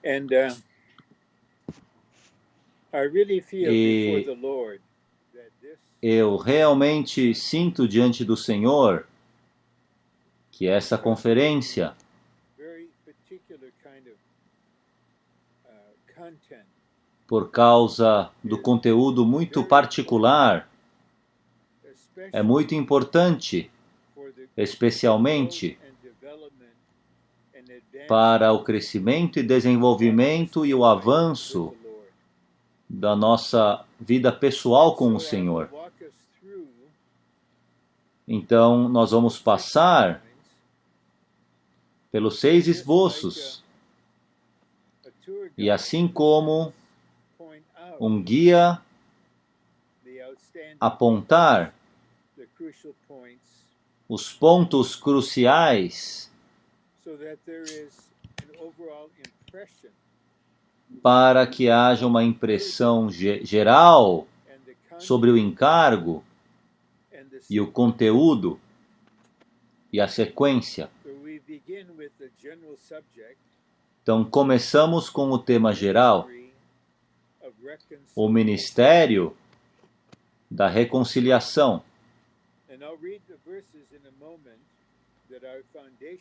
And I really feel before the Lord that this eu realmente sinto diante do Senhor que essa conferência, very particular kind of content por causa do conteúdo muito particular, é muito importante, especialmente para o crescimento e desenvolvimento e o avanço da nossa vida pessoal com o Senhor. Então, nós vamos passar pelos 6 esboços e, assim como um guia, apontar os pontos cruciais para que haja uma impressão geral sobre o encargo e o conteúdo e a sequência. Então, começamos com o tema geral, o ministério da reconciliação.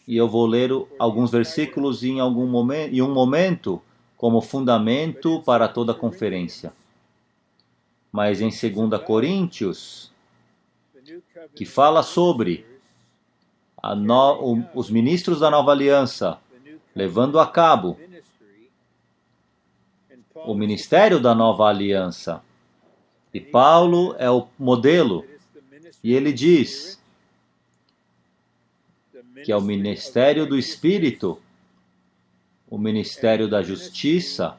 E eu vou ler alguns versículos em um momento como fundamento para toda a conferência. Mas em 2 Coríntios, que fala sobre os ministros da nova aliança levando a cabo o ministério da nova aliança. E Paulo é o modelo. E ele diz que é o ministério do Espírito, o ministério da justiça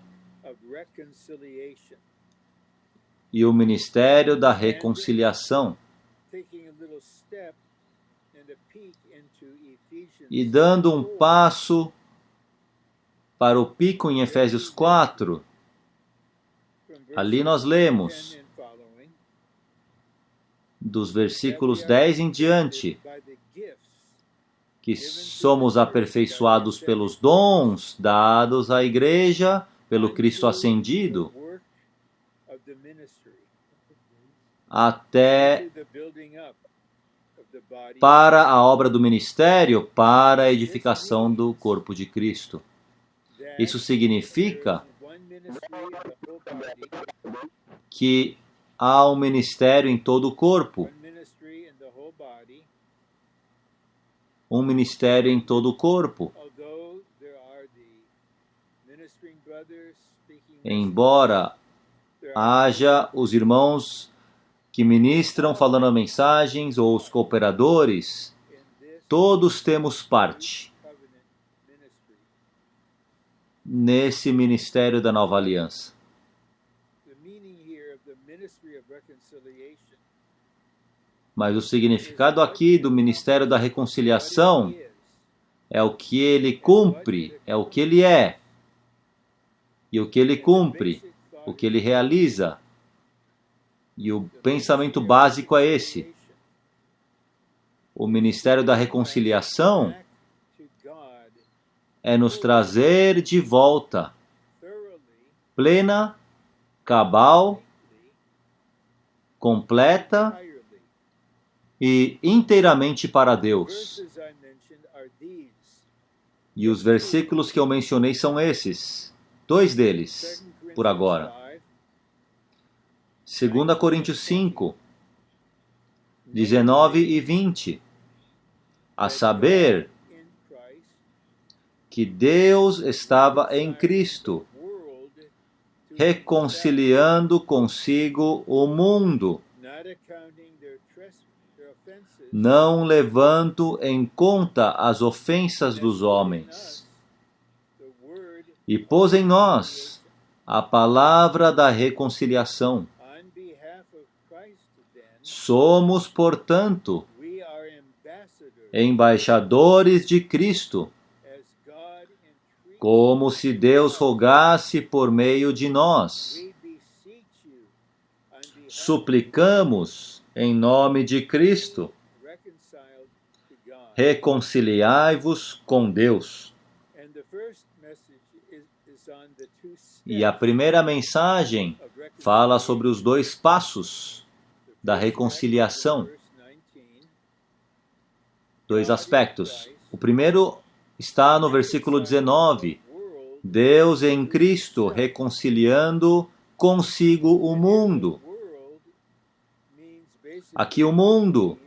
e o ministério da reconciliação. E dando um passo para o pico em Efésios 4, ali nós lemos dos versículos 10 em diante que somos aperfeiçoados pelos dons dados à igreja, pelo Cristo ascendido, até para a obra do ministério, para a edificação do corpo de Cristo. Isso significa que há um ministério em todo o corpo. Um ministério em todo o corpo. Embora haja os irmãos que ministram falando mensagens ou os cooperadores, todos temos parte nesse ministério da nova aliança. Mas o significado aqui do ministério da reconciliação é o que ele cumpre, é o que ele é. E o que ele cumpre, o que ele realiza. E o pensamento básico é esse. O ministério da reconciliação é nos trazer de volta, plena, cabal, completa e inteiramente para Deus. E os versículos que eu mencionei são esses, 2 deles, por agora. 2 Coríntios 5, 19 e 20. A saber, que Deus estava em Cristo, reconciliando consigo o mundo, não levando em conta as ofensas dos homens, e pôs em nós a palavra da reconciliação. Somos, portanto, embaixadores de Cristo, como se Deus rogasse por meio de nós. Suplicamos, em nome de Cristo, reconciliai-vos com Deus. E a primeira mensagem fala sobre os 2 passos da reconciliação. 2 aspectos. O primeiro está no versículo 19. Deus em Cristo reconciliando consigo o mundo. Aqui o mundo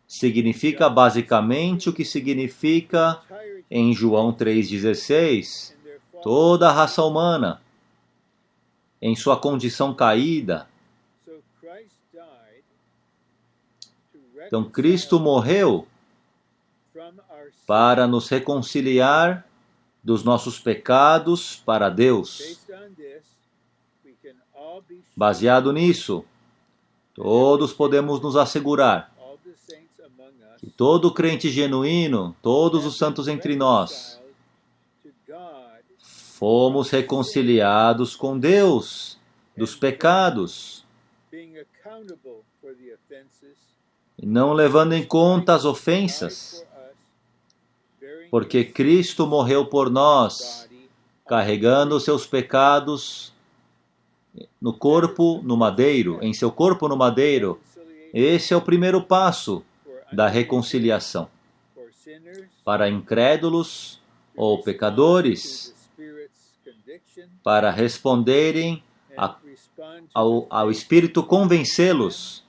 significa basicamente o que significa em João 3,16, toda a raça humana, em sua condição caída. Então Cristo morreu para nos reconciliar dos nossos pecados para Deus. Baseado nisso, todos podemos nos assegurar que todo crente genuíno, todos os santos entre nós, fomos reconciliados com Deus dos pecados, não levando em conta as ofensas, porque Cristo morreu por nós, carregando os seus pecados no corpo, no madeiro, em seu corpo no madeiro. Esse é o primeiro passo da reconciliação. Para incrédulos ou pecadores, para responderem ao Espírito convencê-los,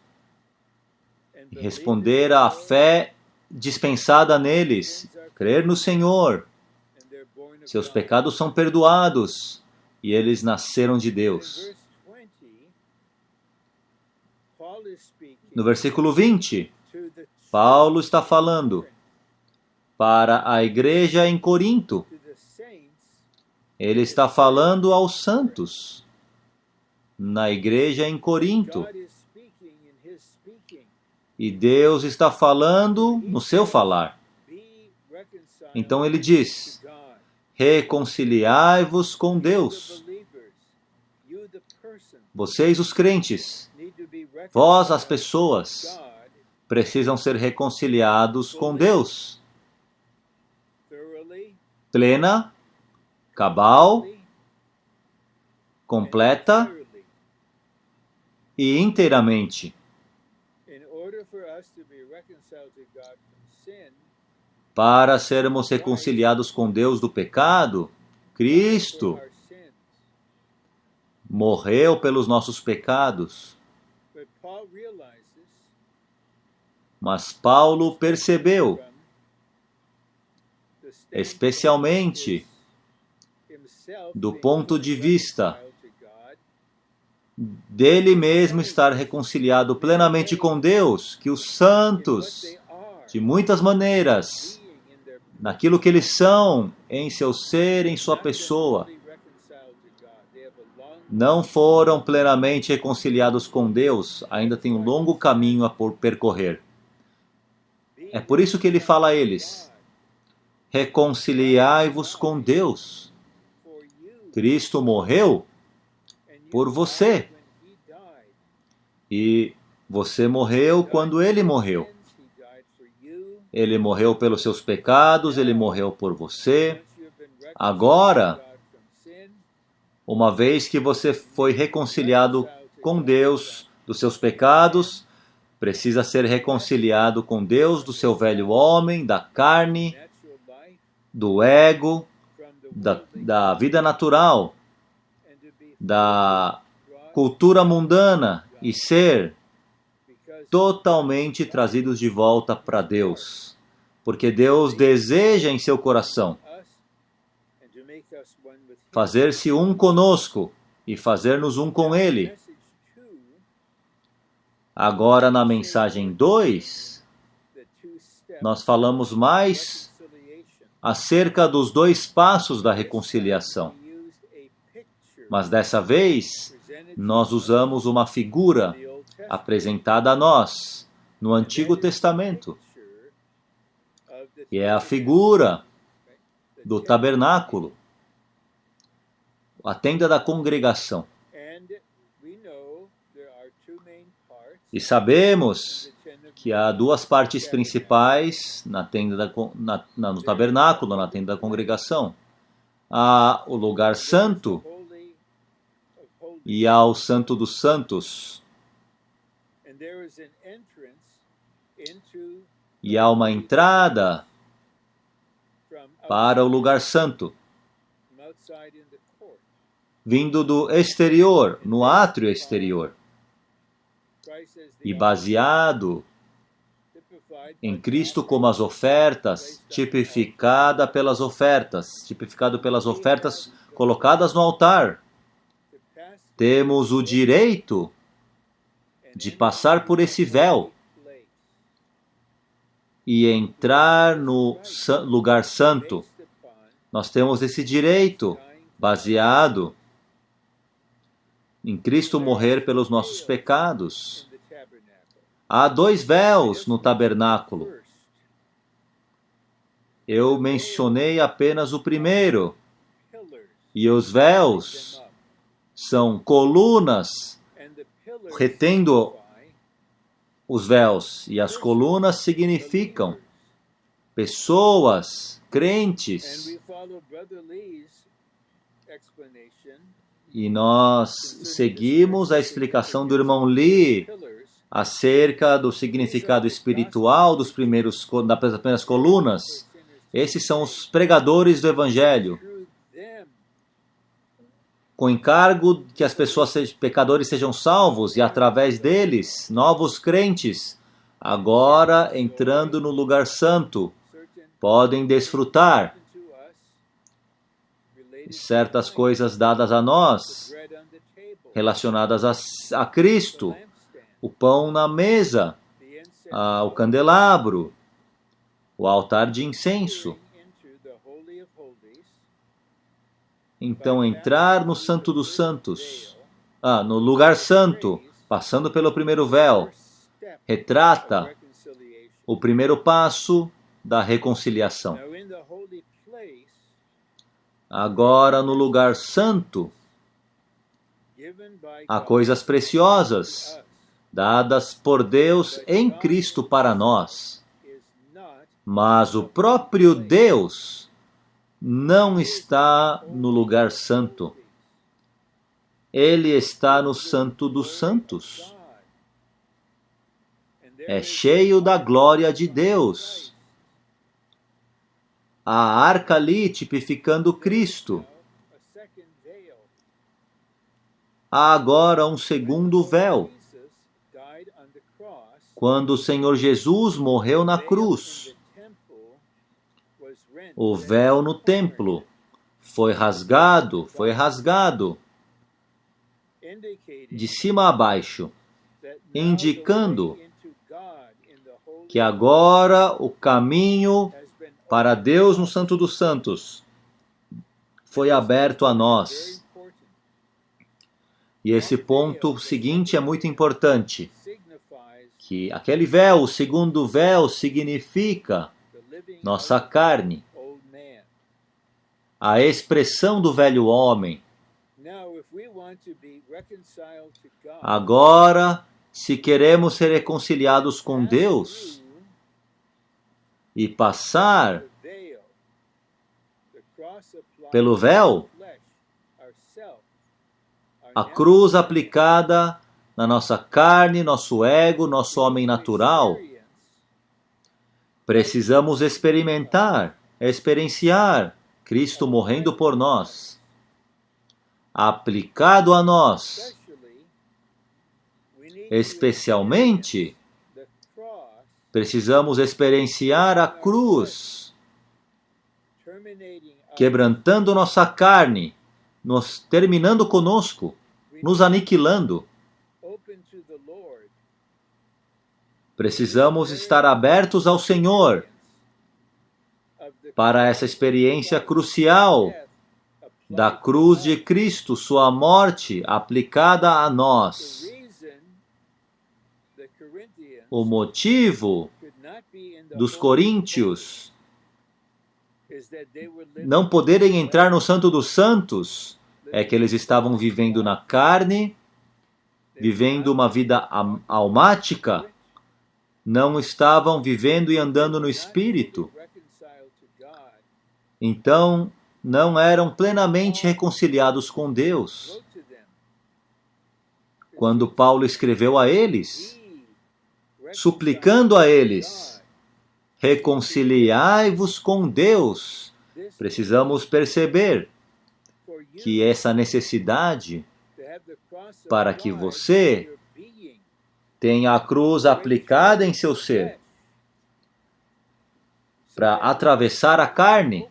responder à fé dispensada neles, crer no Senhor. Seus pecados são perdoados e eles nasceram de Deus. No versículo 20, Paulo está falando para a igreja em Corinto. Ele está falando aos santos na igreja em Corinto. E Deus está falando no seu falar. Então ele diz: reconciliai-vos com Deus. Vocês, os crentes, vós, as pessoas, precisam ser reconciliados com Deus. Plena, cabal, completa e inteiramente. Para sermos reconciliados com Deus do pecado, Cristo morreu pelos nossos pecados. Mas Paulo percebeu, especialmente do ponto de vista dele mesmo estar reconciliado plenamente com Deus, que os santos, de muitas maneiras, naquilo que eles são, em seu ser, em sua pessoa, não foram plenamente reconciliados com Deus, ainda tem um longo caminho a percorrer. É por isso que ele fala a eles: reconciliai-vos com Deus. Cristo morreu por você. E você morreu quando ele morreu. Ele morreu pelos seus pecados, ele morreu por você. Agora, uma vez que você foi reconciliado com Deus dos seus pecados, precisa ser reconciliado com Deus do seu velho homem, da carne, do ego, da vida natural, da cultura mundana, e ser totalmente trazidos de volta para Deus. Porque Deus deseja em seu coração fazer-se um conosco e fazer-nos um com Ele. Agora, na mensagem 2, nós falamos mais acerca dos 2 passos da reconciliação. Mas dessa vez, nós usamos uma figura apresentada a nós no Antigo Testamento. E é a figura do tabernáculo, a tenda da congregação. E sabemos que há 2 partes principais no tabernáculo, na tenda da congregação. há o lugar santo Holy of Holies. e há o Santo dos Santos. And there is an entrance into E há uma entrada from para o lugar santo, from outside in the court. vindo do exterior, no átrio exterior, Christ as e the baseado typified em by Cristo como as ofertas, tipificado pelas ofertas colocadas no altar. to pass Temos o direito de passar por esse véu place e entrar no lugar santo. based upon Nós temos esse direito baseado em Cristo morrer pelos nossos pecados. in the tabernacle. Há 2 véus no tabernáculo. First, Eu mencionei apenas o primeiro. pillars E os véus them up, são colunas and the pillars retendo signify os véus. E as colunas significam pessoas, and crentes. we follow Brother Lee's explanation E nós seguimos a explicação do irmão Lee pillars acerca do significado espiritual das primeiras colunas. Esses são os pregadores do Evangelho, through them com encargo que as pessoas, pecadores, sejam salvos e através deles, novos crentes, agora entrando no lugar santo, certain podem desfrutar to us related certas coisas dadas a nós, bread on the table, relacionadas a Cristo, lampstand, o pão na mesa, the incense o candelabro, o altar de incenso. into the Holy of Holies, Então, entrar no Santo dos Santos, no lugar santo, passando pelo primeiro véu, first step retrata reconciliation. o primeiro passo da reconciliação. Now in the holy place Agora, no lugar santo, given by há God coisas preciosas to us dadas por Deus em Cristo para nós. is not Mas o próprio Deus não está no lugar santo. Ele está no Santo dos Santos. God. And there É is cheio da glória de Deus. A arca ali tipificando Cristo. a second veil. Há agora um segundo véu. Jesus died on the cross. Quando o Senhor Jesus morreu na veil cruz, in the temple was rent. o véu no templo foi rasgado, Indicating de cima a baixo, that now the indicando way into God in the holy que agora o caminho has been para Deus no Santo dos Santos foi aberto a very nós. important. E esse ponto seguinte é muito importante, Signifies que aquele véu, o segundo véu, significa the living nossa carne, old man. a expressão do velho homem. Now, if we want to be reconciled to God, Agora, se queremos ser reconciliados com Deus e passar the veil, the cross applied pelo véu, to flesh, ourself, our a natural cruz aplicada na nossa carne, nosso ego, nosso homem natural, experience, precisamos experienciar Cristo morrendo por nós, aplicado a nós, especially, we need especialmente, the cross precisamos experienciar a cruz, terminating us, quebrantando nossa carne, terminando conosco, nos aniquilando. open to the Lord, Precisamos estar abertos ao Senhor of the para essa experiência crucial death da applied cruz de Cristo, sua morte aplicada a The nós. reason the Corinthians O motivo could not be in the dos Holy coríntios is that they were living não poderem entrar no Santo dos Santos é que eles estavam vivendo na carne, vivendo uma vida almática, não estavam vivendo e andando no Espírito. reconciled to God Então, não eram plenamente reconciliados com Deus. Quando Paulo escreveu a eles, suplicando a eles, reconciliai-vos com Deus, precisamos perceber que essa necessidade para que você tenha a cruz aplicada em seu ser, para atravessar a carne,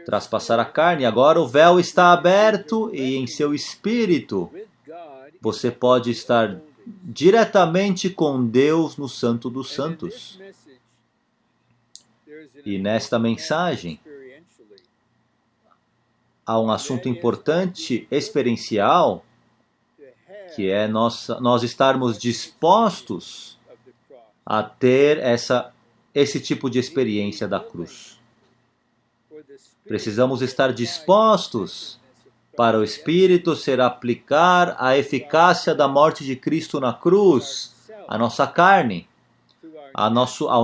traspassar a carne. Agora o véu está aberto e em seu espírito você pode estar diretamente com Deus no Santo dos Santos. E nesta mensagem há um assunto importante, experiencial, que é nós estarmos dispostos a ter esse tipo de experiência da cruz. Precisamos estar dispostos para o Espírito ser aplicar a eficácia da morte de Cristo na cruz, à nossa carne, ao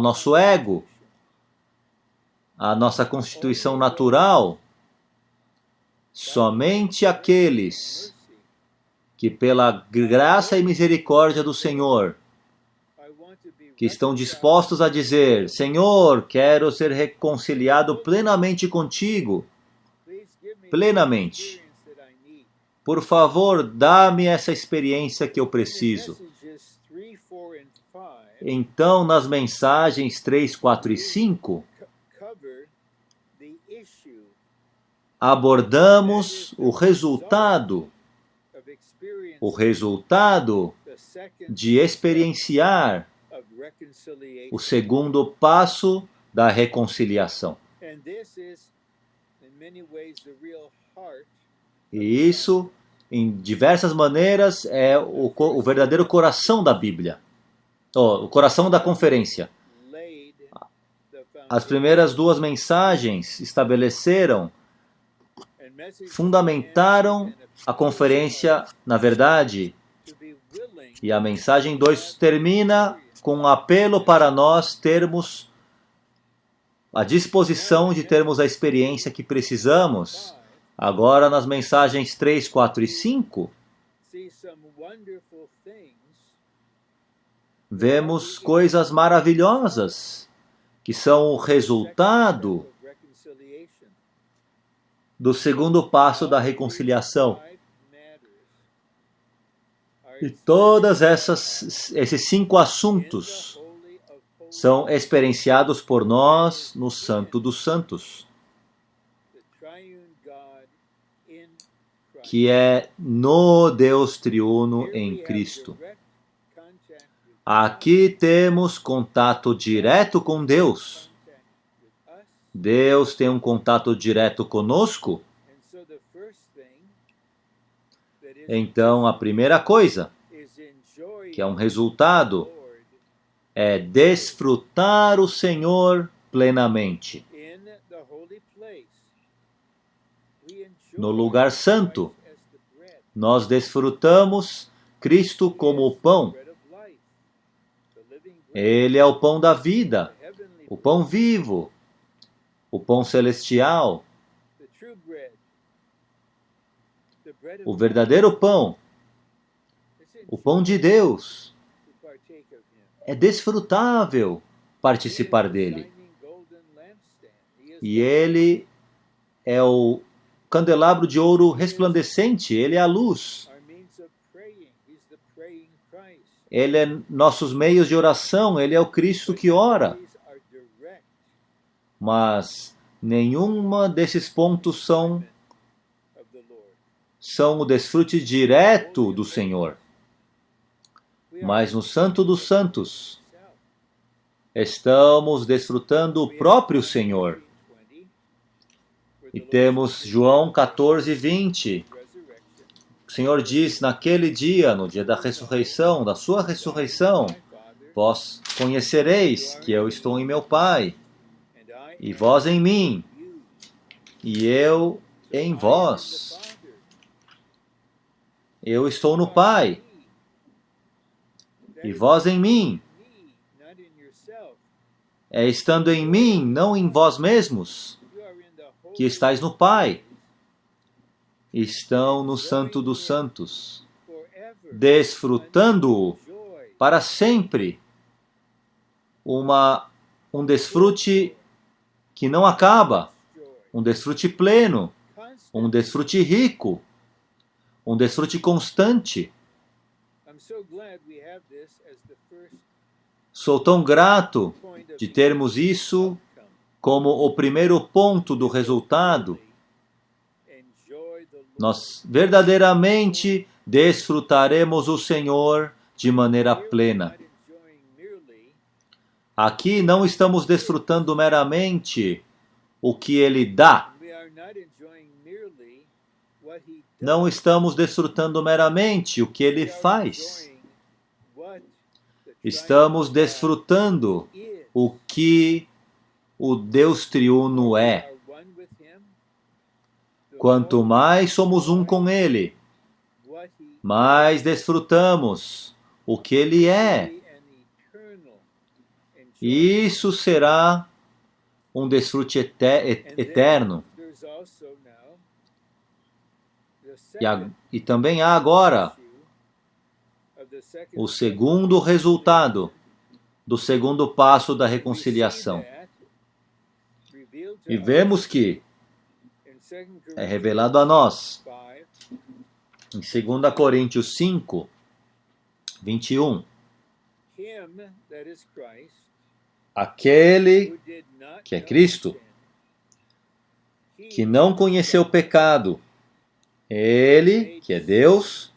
nosso ego, à nossa constituição natural. Somente aqueles que pela graça e misericórdia do Senhor, que estão dispostos a dizer, Senhor, quero ser reconciliado plenamente contigo, plenamente. Por favor, dá-me essa experiência que eu preciso. Então, nas mensagens 3, 4 e 5, abordamos o resultado de experienciar o segundo passo da reconciliação. E isso, em diversas maneiras, é o verdadeiro coração da Bíblia. O coração da conferência. As primeiras duas mensagens estabeleceram, fundamentaram a conferência na verdade. E a mensagem 2 termina com um apelo para nós termos a disposição de termos a experiência que precisamos. Agora, nas mensagens 3, 4 e 5, vemos coisas maravilhosas que são o resultado do segundo passo da reconciliação. E todas esses 5 assuntos são experienciados por nós no Santo dos Santos, que é no Deus triuno em Cristo. Aqui temos contato direto com Deus. Deus tem um contato direto conosco. Então, a primeira coisa, que é um resultado, é desfrutar o Senhor plenamente. No lugar santo, nós desfrutamos Cristo como o pão. Ele é o pão da vida, o pão vivo, o pão celestial, o verdadeiro pão, o pão de Deus. É desfrutável participar dele. E ele é o candelabro de ouro resplandecente, ele é a luz. Ele é nossos meios de oração, ele é o Cristo que ora. Mas nenhuma desses pontos são o desfrute direto do Senhor. Mas no Santo dos Santos, estamos desfrutando o próprio Senhor. E temos João 14, 20. O Senhor diz, naquele dia, no dia da ressurreição, da sua ressurreição, vós conhecereis que eu estou em meu Pai, e vós em mim, e eu em vós. Eu estou no Pai, e vós em mim. É estando em mim, não em vós mesmos. que estais no Pai estão no Santo dos Santos, desfrutando-o para sempre. Um desfrute que não acaba, um desfrute pleno, um desfrute rico, um desfrute constante. Sou tão grato de termos isso como o primeiro ponto do resultado. Nós verdadeiramente desfrutaremos o Senhor de maneira plena. Aqui não estamos desfrutando meramente o que Ele dá. Não estamos desfrutando meramente o que Ele faz. Estamos desfrutando o que o Deus triuno é. Quanto mais somos um com Ele, mais desfrutamos o que Ele é. Isso será um desfrute eterno. E também há agora o segundo resultado do segundo passo da reconciliação. E vemos que é revelado a nós em 2 Coríntios 5, 21. Aquele que é Cristo, que não conheceu pecado, Ele, que é Deus,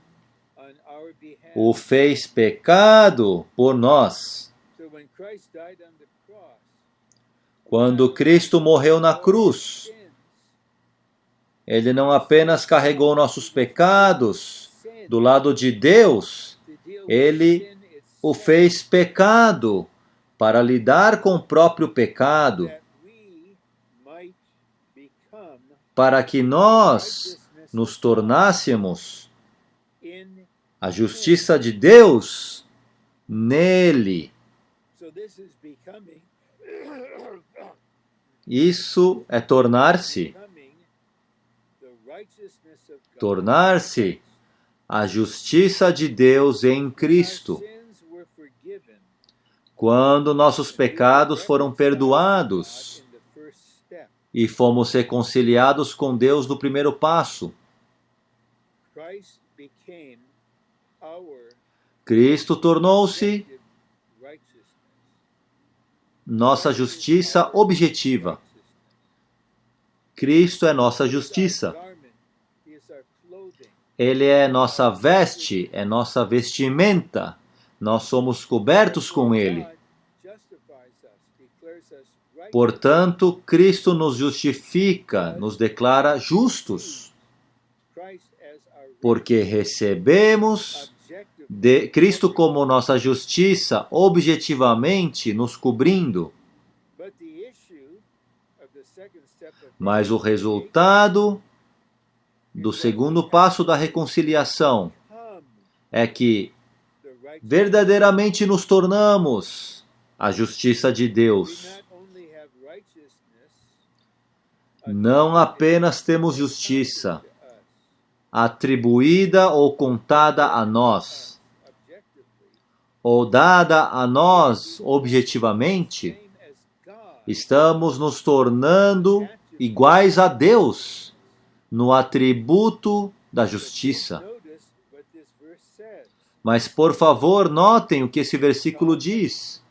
o fez pecado por nós. Quando Cristo morreu na cruz, Ele não apenas carregou nossos pecados do lado de Deus, Ele o fez pecado para lidar com o próprio pecado, para que nós nos tornássemos a justiça de Deus nele. Isso é tornar-se a justiça de Deus em Cristo. Quando nossos pecados foram perdoados e fomos reconciliados com Deus no primeiro passo, Cristo tornou-se nossa justiça objetiva. Cristo é nossa justiça. Ele é nossa veste, é nossa vestimenta. Nós somos cobertos com Ele. Portanto, Cristo nos justifica, nos declara justos, porque recebemos de Cristo como nossa justiça, objetivamente nos cobrindo. Mas o resultado do segundo passo da reconciliação é que verdadeiramente nos tornamos a justiça de Deus. Não apenas temos justiça atribuída ou contada a nós, ou dada a nós objetivamente, estamos nos tornando iguais a Deus no atributo da justiça. Mas, por favor, notem o que esse versículo diz.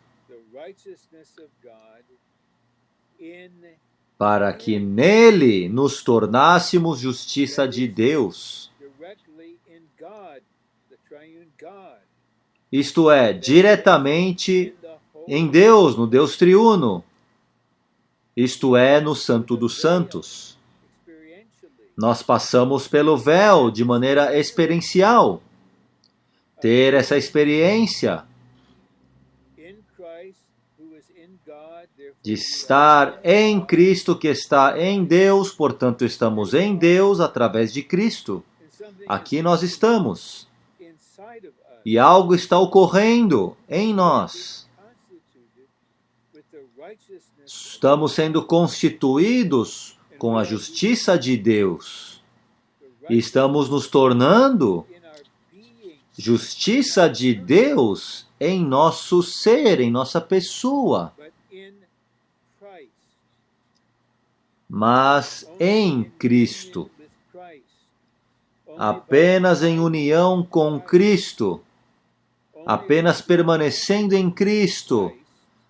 Para que nele nos tornássemos justiça de Deus. Isto é, diretamente em Deus, no Deus triuno. Isto é, no Santo dos Santos. Nós passamos pelo véu de maneira experiencial. Ter essa experiência de estar em Cristo, que está em Deus, portanto estamos em Deus através de Cristo. Aqui nós estamos. E algo está ocorrendo em nós. Estamos sendo constituídos com a justiça de Deus. Estamos nos tornando justiça de Deus em nosso ser, em nossa pessoa. Mas em Cristo, apenas em união com Cristo, apenas permanecendo em Cristo,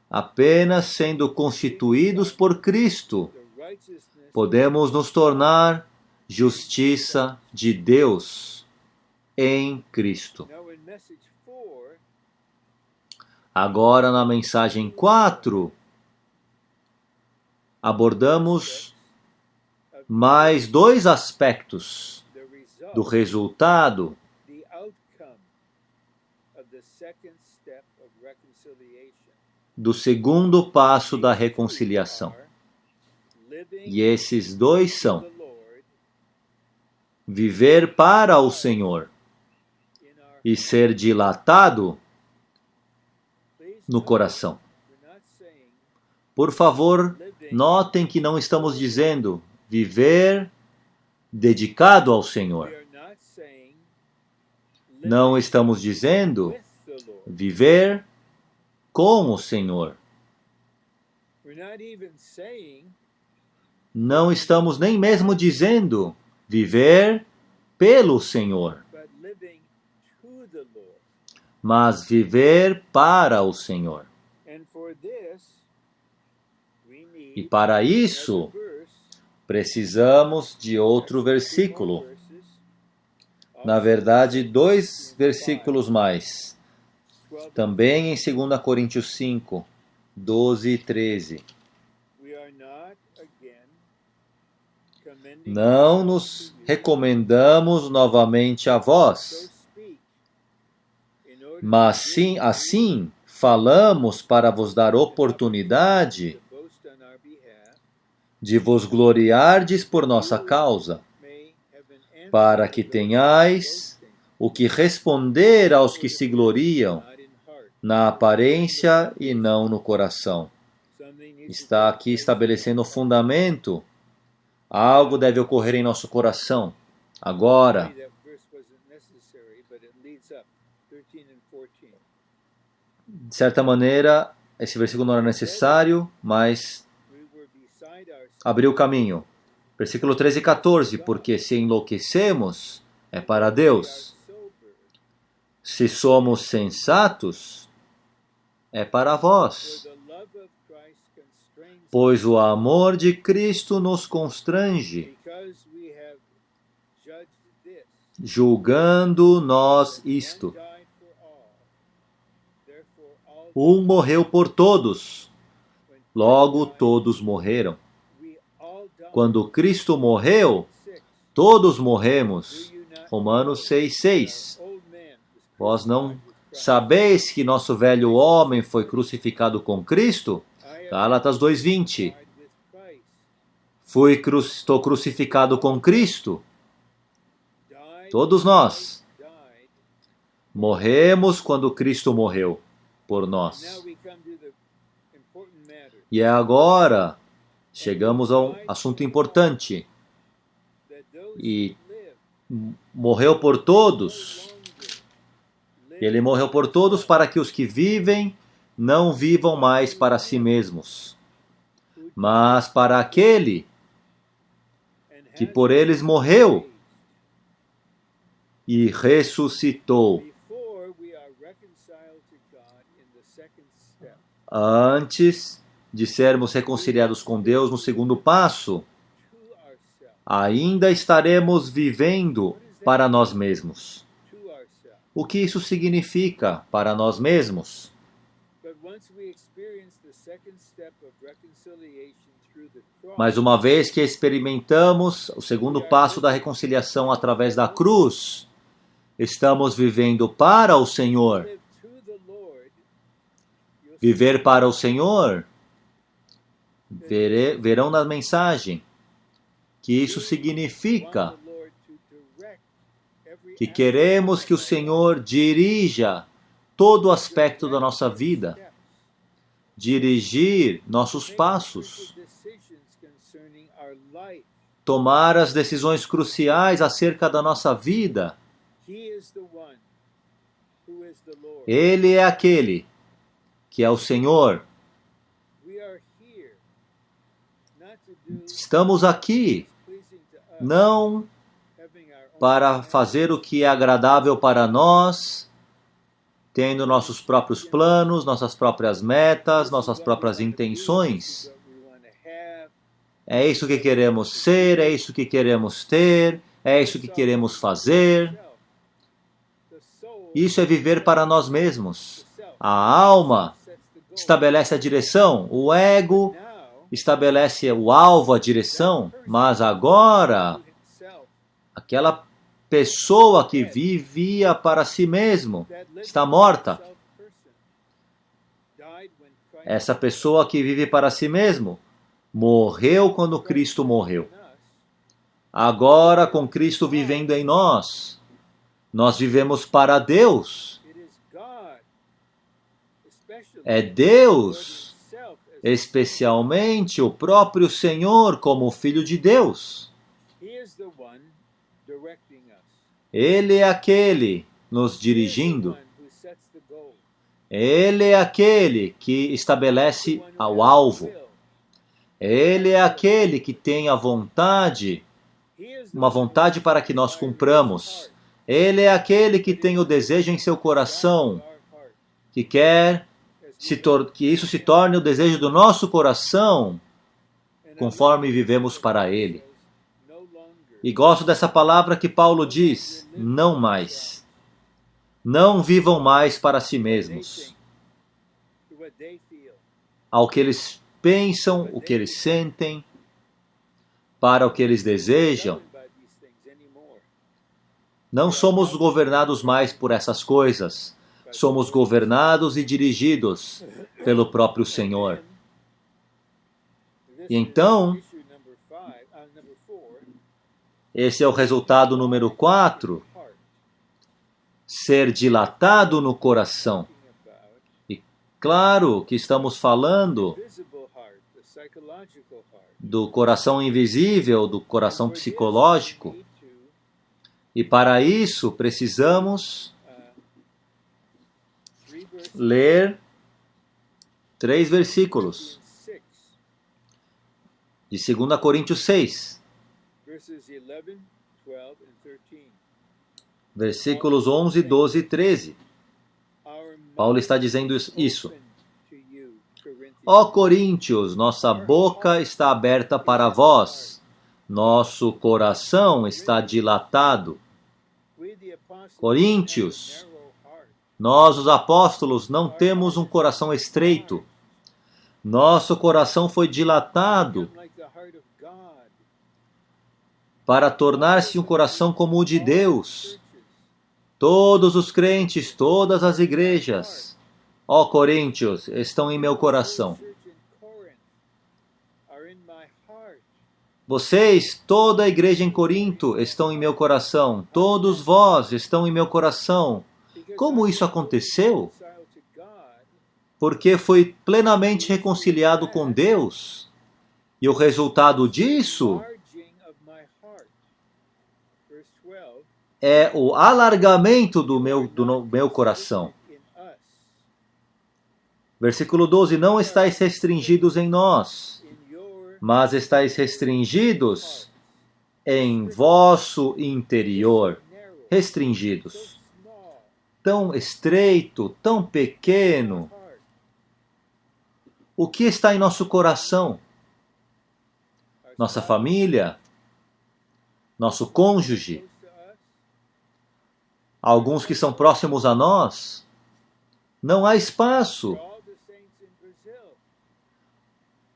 apenas sendo constituídos por Cristo, podemos nos tornar justiça de Deus em Cristo. Agora, na mensagem 4, abordamos mais 2 aspectos do resultado do segundo passo da reconciliação. E esses 2 são viver para o Senhor e ser dilatado no coração. Por favor, notem que não estamos dizendo viver dedicado ao Senhor. Não estamos dizendo viver com o Senhor. Não estamos nem mesmo dizendo viver pelo Senhor, mas viver para o Senhor. E para isso, precisamos de outro versículo. Na verdade, 2 versículos mais. Também em 2 Coríntios 5, 12 e 13. Não nos recomendamos novamente a vós, mas sim, assim falamos para vos dar oportunidade de vos gloriardes por nossa causa, para que tenhais o que responder aos que se gloriam na aparência e não no coração. Está aqui estabelecendo o fundamento. Algo deve ocorrer em nosso coração. Agora, de certa maneira, esse versículo não era necessário, mas abriu o caminho. Versículo 13 e 14. Porque se enlouquecemos, é para Deus. Se somos sensatos, é para vós. Pois o amor de Cristo nos constrange, julgando nós isto. Um morreu por todos, logo todos morreram. Quando Cristo morreu, todos morremos. Romanos 6:6. Vós não sabeis que nosso velho homem foi crucificado com Cristo? Gálatas 2:20. Estou crucificado com Cristo. Todos nós morremos quando Cristo morreu por nós. E agora chegamos a um assunto importante. E morreu por todos. Ele morreu por todos para que os que vivem não vivam mais para si mesmos, mas para aquele que por eles morreu e ressuscitou. Antes de sermos reconciliados com Deus no segundo passo, ainda estaremos vivendo para nós mesmos. O que isso significa para nós mesmos? Mas uma vez que experimentamos o segundo passo da reconciliação através da cruz, estamos vivendo para o Senhor. Viver para o Senhor, verão na mensagem que isso significa que queremos que o Senhor dirija todo aspecto da nossa vida, dirigir nossos passos, tomar as decisões cruciais acerca da nossa vida. Ele é aquele que é o Senhor. Estamos aqui não para fazer o que é agradável para nós, tendo nossos próprios planos, nossas próprias metas, nossas próprias intenções. É isso que queremos ser, é isso que queremos ter, é isso que queremos fazer. Isso é viver para nós mesmos. A alma estabelece a direção, o ego estabelece o alvo, a direção, mas agora, aquela pessoa que vivia para si mesmo está morta. Essa pessoa que vive para si mesmo morreu quando Cristo morreu. Agora, com Cristo vivendo em nós, nós vivemos para Deus. É Deus, especialmente o próprio Senhor, como Filho de Deus. Ele é aquele nos dirigindo. Ele é aquele que estabelece o alvo. Ele é aquele que tem a vontade, uma vontade para que nós cumpramos. Ele é aquele que tem o desejo em seu coração, que quer que isso se torne o desejo do nosso coração, conforme vivemos para Ele. E gosto dessa palavra que Paulo diz, não mais. Não vivam mais para si mesmos. Ao que eles pensam, o que eles sentem, para o que eles desejam. Não somos governados mais por essas coisas. Somos governados e dirigidos pelo próprio Senhor. E então, esse é o resultado número 4. Ser dilatado no coração. E claro que estamos falando do coração invisível, do coração psicológico. E para isso precisamos ler 3 versículos de 2 Coríntios 6. Versículos 11, 12 e 13. Paulo está dizendo isso. Ó Coríntios, nossa boca está aberta para vós, nosso coração está dilatado. Coríntios, nós os apóstolos não temos um coração estreito. Nosso coração foi dilatado para tornar-se um coração como o de Deus. Todos os crentes, todas as igrejas, ó Coríntios, estão em meu coração. Vocês, toda a igreja em Corinto, estão em meu coração. Todos vós estão em meu coração. Como isso aconteceu? Porque foi plenamente reconciliado com Deus. E o resultado disso é o alargamento do meu coração. Versículo 12. Não estáis restringidos em nós, mas estáis restringidos em vosso interior. Restringidos. Tão estreito, tão pequeno. O que está em nosso coração? Nossa família? Nosso cônjuge? Alguns que são próximos a nós? Não há espaço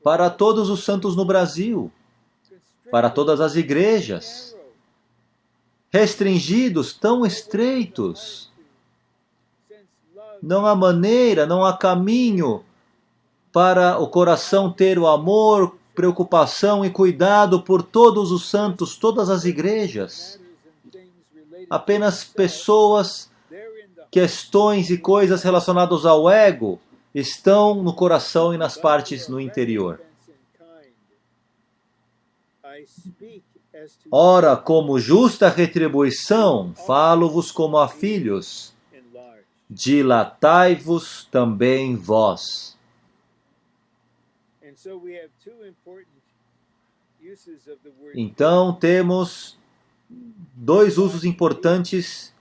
para todos os santos no Brasil, para todas as igrejas, restringidos, tão estreitos. Não há maneira, não há caminho para o coração ter o amor, preocupação e cuidado por todos os santos, todas as igrejas. Apenas pessoas, questões e coisas relacionadas ao ego estão no coração e nas partes no interior. Ora, como justa retribuição, falo-vos como a filhos. Dilatai-vos também vós. Então, temos dois usos importantes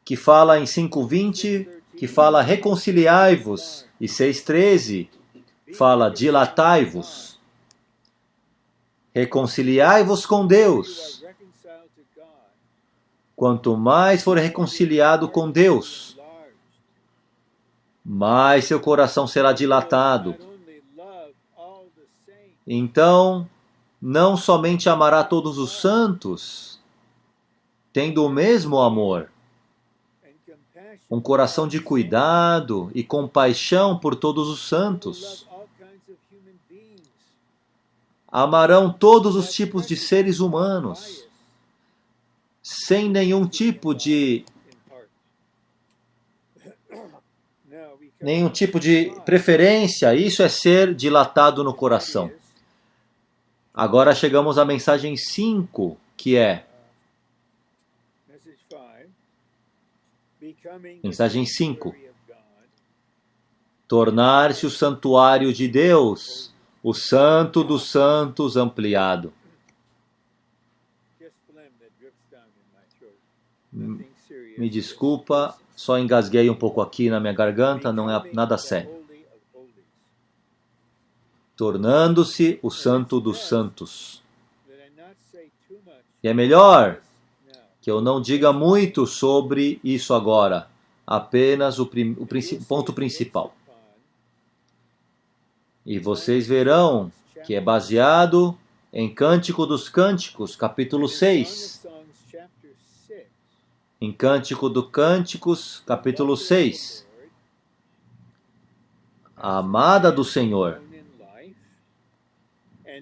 que fala em 5:20, que fala reconciliai-vos, e 6:13 fala dilatai-vos. Reconciliai-vos com Deus. Quanto mais for reconciliado com Deus, mais seu coração será dilatado. Então, não somente amará todos os santos, tendo o mesmo amor, um coração de cuidado e compaixão por todos os santos. Amarão todos os tipos de seres humanos, sem nenhum tipo de preferência. Isso é ser dilatado no coração. Agora chegamos à mensagem 5, que é mensagem 5. Tornar-se o santuário de Deus, o santo dos santos ampliado. Me desculpa, só engasguei um pouco aqui na minha garganta, não é nada sério. Tornando-se o santo dos santos. E é melhor que eu não diga muito sobre isso agora, apenas o ponto principal. E vocês verão que é baseado em Cântico dos Cânticos, capítulo 6. Em Cântico dos Cânticos, capítulo 6. A amada do Senhor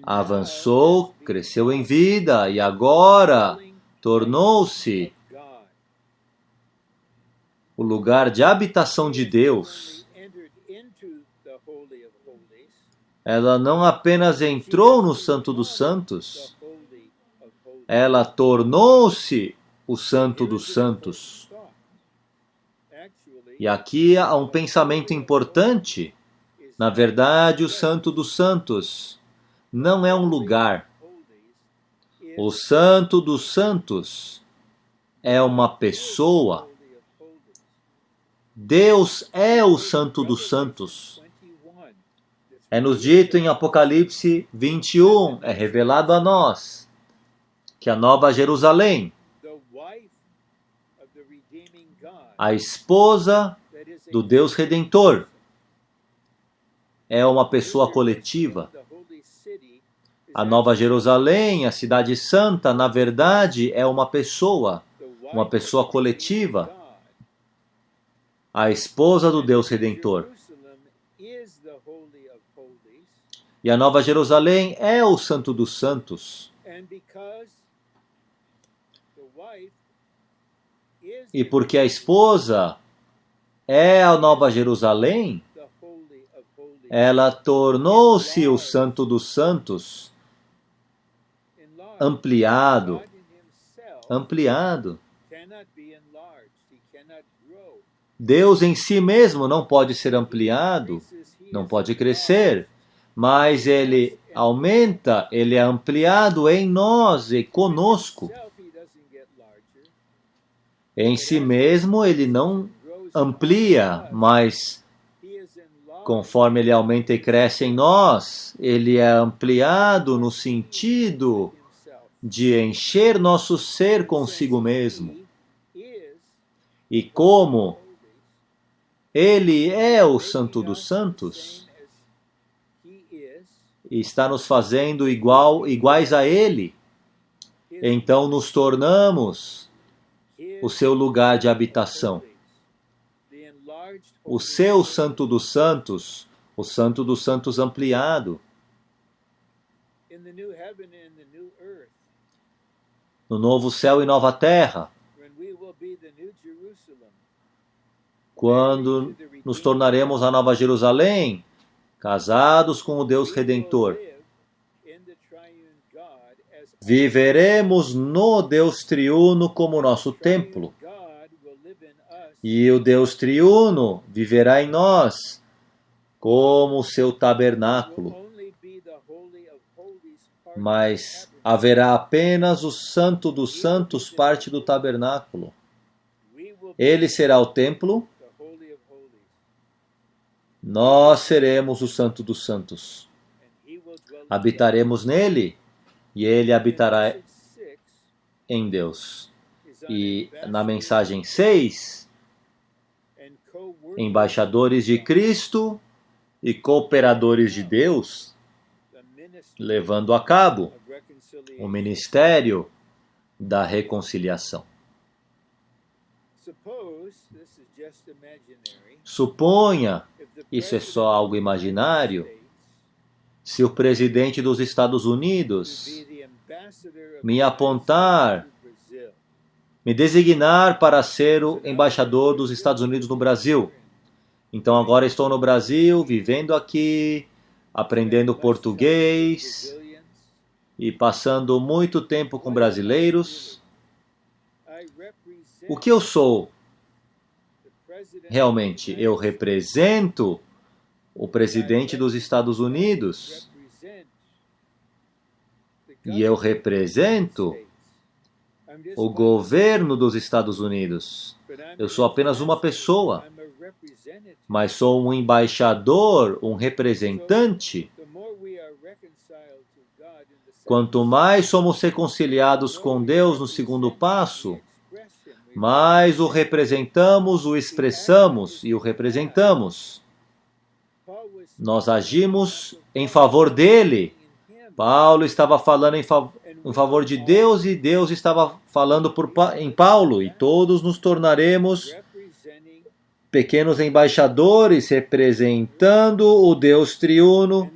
avançou, cresceu em vida e agora tornou-se o lugar de habitação de Deus. Ela não apenas entrou no Santo dos Santos, ela tornou-se o Santo dos Santos. E aqui há um pensamento importante. Na verdade, o Santo dos Santos não é um lugar. O Santo dos Santos é uma pessoa. Deus é o Santo dos Santos. É nos dito em Apocalipse 21, é revelado a nós, que a Nova Jerusalém, a esposa do Deus Redentor, é uma pessoa coletiva. A Nova Jerusalém, a Cidade Santa, na verdade, é uma pessoa coletiva. A esposa do Deus Redentor. E a Nova Jerusalém é o Santo dos Santos. E porque a esposa é a Nova Jerusalém, ela tornou-se o Santo dos Santos, ampliado. Deus em si mesmo não pode ser ampliado, não pode crescer, mas Ele aumenta, Ele é ampliado em nós e conosco. Em si mesmo Ele não amplia, mas conforme Ele aumenta e cresce em nós, Ele é ampliado no sentido de encher nosso ser consigo mesmo. E como Ele é o Santo dos Santos, e está nos fazendo iguais a Ele, então nos tornamos o seu lugar de habitação. O seu Santo dos Santos, o Santo dos Santos ampliado. No novo céu e nova terra, quando nos tornaremos a Nova Jerusalém, casados com o Deus Redentor, Viveremos no Deus triuno como nosso templo. E o Deus triuno viverá em nós como seu tabernáculo. Mas haverá apenas o Santo dos Santos, parte do tabernáculo. Ele será o templo, nós seremos o Santo dos Santos. Habitaremos nele e ele habitará em Deus. E na mensagem 6, embaixadores de Cristo e cooperadores de Deus, levando a cabo o ministério da reconciliação. Suponha, isso é só algo imaginário, se o presidente dos Estados Unidos me apontar, me designar para ser o embaixador dos Estados Unidos no Brasil. Então agora estou no Brasil, vivendo aqui, aprendendo português e passando muito tempo com brasileiros. O que eu sou? Realmente, eu represento o presidente dos Estados Unidos e eu represento o governo dos Estados Unidos. Eu sou apenas uma pessoa, mas sou um embaixador, um representante. Quanto mais somos reconciliados com Deus no segundo passo, mais o representamos, o expressamos e o representamos. Nós agimos em favor dele. Paulo estava falando em favor de Deus e Deus estava falando em Paulo. E todos nos tornaremos pequenos embaixadores representando o Deus triuno,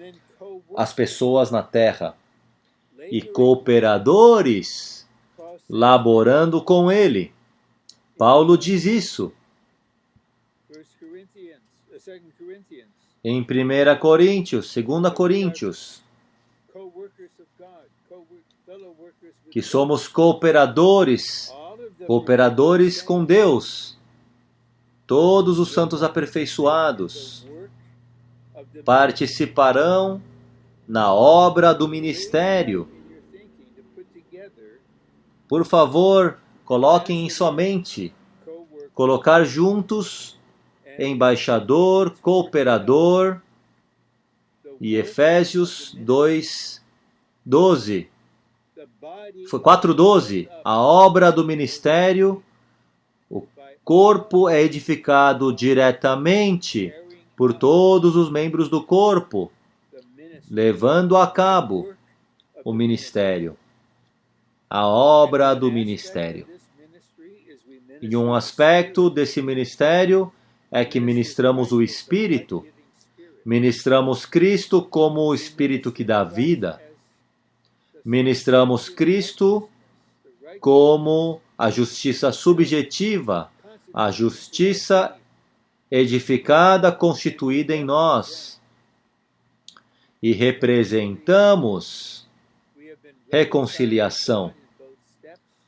as pessoas na terra. E cooperadores laborando com ele. Paulo diz isso em 1 Coríntios, 2 Coríntios, que somos cooperadores com Deus. Todos os santos aperfeiçoados participarão na obra do ministério. Por favor, coloquem em sua mente, colocar juntos, embaixador, cooperador, e Efésios 2:12. Foi 4:12. A obra do ministério, o corpo é edificado diretamente por todos os membros do corpo, levando a cabo o ministério. A obra do ministério. E um aspecto desse ministério é que ministramos o Espírito, ministramos Cristo como o Espírito que dá vida, ministramos Cristo como a justiça subjetiva, a justiça edificada, constituída em nós, e representamos reconciliação.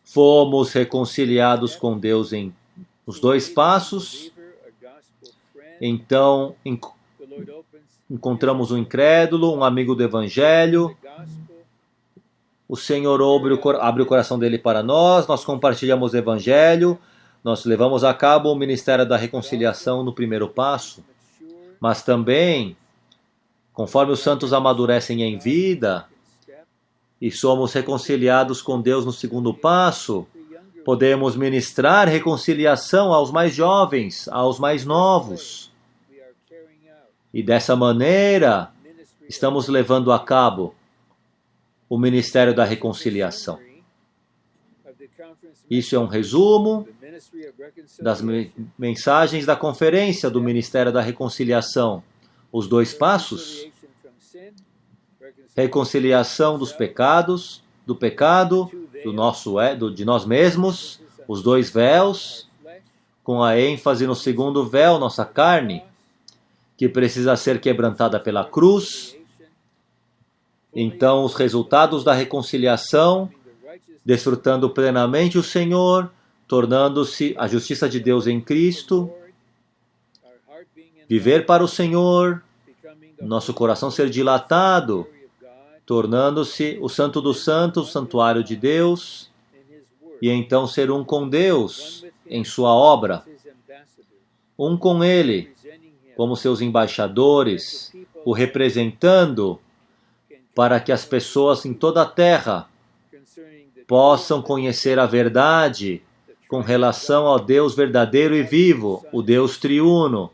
Fomos reconciliados com Deus nos 2 passos. Então, encontramos um incrédulo, um amigo do Evangelho. O Senhor abre o coração dele para nós. Nós compartilhamos o Evangelho. Nós levamos a cabo o ministério da reconciliação no 1º passo. Mas também, conforme os santos amadurecem em vida, e somos reconciliados com Deus no 2º passo, podemos ministrar reconciliação aos mais jovens, aos mais novos. E dessa maneira, estamos levando a cabo o ministério da reconciliação. Isso é um resumo das mensagens da conferência do Ministério da Reconciliação. Os 2 passos: reconciliação dos pecados, do pecado, de nós mesmos, os 2 véus, com a ênfase no 2º véu, nossa carne, que precisa ser quebrantada pela cruz, Então, os resultados da reconciliação, desfrutando plenamente o Senhor, tornando-se a justiça de Deus em Cristo, viver para o Senhor, nosso coração ser dilatado, tornando-se o Santo dos Santos, o santuário de Deus, e então ser um com Deus em sua obra, um com Ele, como seus embaixadores, o representando, para que as pessoas em toda a terra possam conhecer a verdade com relação ao Deus verdadeiro e vivo, o Deus triuno,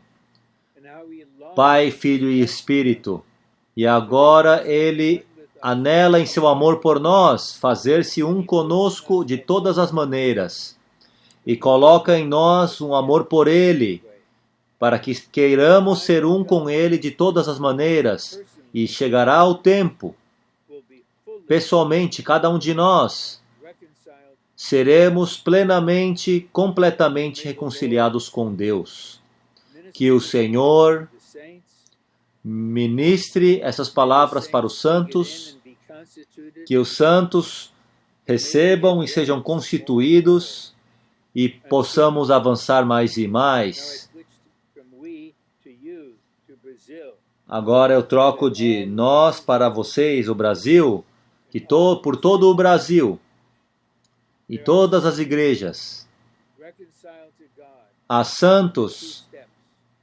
Pai, Filho e Espírito. E agora Ele anela em seu amor por nós fazer-se um conosco de todas as maneiras e coloca em nós um amor por Ele, para que queiramos ser um com Ele de todas as maneiras, e chegará o tempo, pessoalmente, cada um de nós, seremos plenamente, completamente reconciliados com Deus. Que o Senhor ministre essas palavras para os santos, que os santos recebam e sejam constituídos e possamos avançar mais e mais. Agora eu troco de nós para vocês, o Brasil, que por todo o Brasil e todas as igrejas, há santos,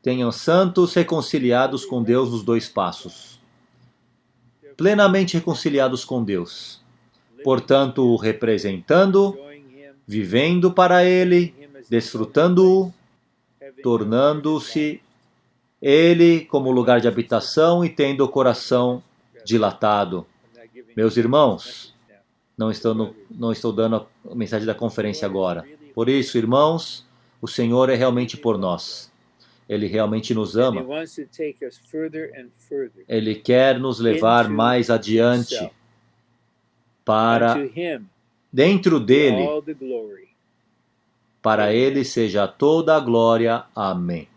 tenham santos reconciliados com Deus nos 2 passos, plenamente reconciliados com Deus, portanto o representando, vivendo para Ele, desfrutando-o, tornando-se Ele como lugar de habitação e tendo o coração dilatado. Meus irmãos, não estou dando a mensagem da conferência agora. Por isso, irmãos, o Senhor é realmente por nós. Ele realmente nos ama. Ele quer nos levar mais adiante para dentro dele. Para Ele seja toda a glória. Amém.